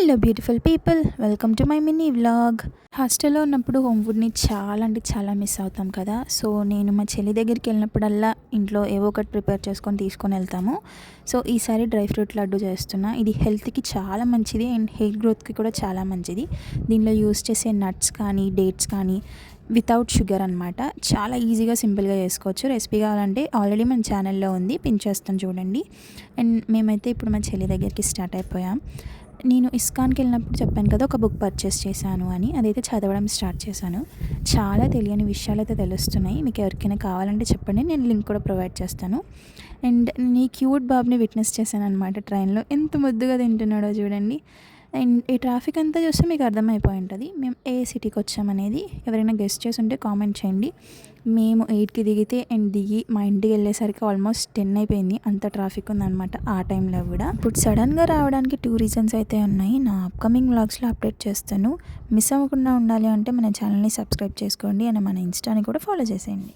Hello beautiful people, welcome to my mini vlog. హాస్టల్లో ఉన్నప్పుడు home ఫుడ్ని చాలా అంటే చాలా మిస్ అవుతాం కదా. సో నేను మా చెల్లి దగ్గరికి వెళ్ళినప్పుడల్లా ఇంట్లో ఏవో ఒకటి ప్రిపేర్ చేసుకొని తీసుకొని వెళ్తాము. సో ఈసారి డ్రై ఫ్రూట్ లడ్డు చేస్తున్నా. ఇది హెల్త్కి చాలా మంచిది అండ్ హెయిర్ గ్రోత్కి కూడా చాలా మంచిది. దీనిలో యూస్ చేసే నట్స్ కానీ డేట్స్ కానీ వితౌట్ షుగర్ అనమాట. చాలా ఈజీగా సింపుల్గా చేసుకోవచ్చు. రెసిపీ కావాలంటే ఆల్రెడీ మన ఛానల్లో ఉంది, పిన్ చేస్తాను చూడండి. అండ్ మేమైతే ఇప్పుడు మా చెల్లి దగ్గరికి స్టార్ట్ అయిపోయాం. నేను ఇస్కాన్కి వెళ్ళినప్పుడు చెప్పాను కదా, ఒక బుక్ పర్చేస్ చేశాను అని. అదైతే చదవడం స్టార్ట్ చేశాను. చాలా తెలియని విషయాలు అయితే తెలుస్తున్నాయి. మీకు ఎవరికైనా కావాలంటే చెప్పండి, నేను లింక్ కూడా ప్రొవైడ్ చేస్తాను. అండ్ నీ క్యూట్ బాబుని విట్నెస్ చేశాను అనమాట ట్రైన్లో. ఎంత ముద్దుగా తింటున్నాడో చూడండి. అండ్ ఈ ట్రాఫిక్ అంతా చూస్తే మీకు అర్థమైపోయి ఉంటుంది మేము ఏ సిటీకి వచ్చామనేది. ఎవరైనా గెస్ట్ చేసి ఉంటే కామెంట్ చేయండి. మేము 8కి దిగితే అండ్ దిగి మా ఇంటికి వెళ్ళేసరికి ఆల్మోస్ట్ 10 అయిపోయింది. అంత ట్రాఫిక్ ఉందన్నమాట ఆ టైంలో కూడా. ఇప్పుడు సడన్గా రావడానికి 2 రీజన్స్ అయితే ఉన్నాయి. నా అప్కమింగ్ వ్లాగ్స్లో అప్డేట్ చేస్తాను. మిస్ అవ్వకుండా ఉండాలి అంటే మన ఛానల్ని సబ్స్క్రైబ్ చేసుకోండి అండ్ మన ఇన్స్టాని కూడా ఫాలో చేసేయండి.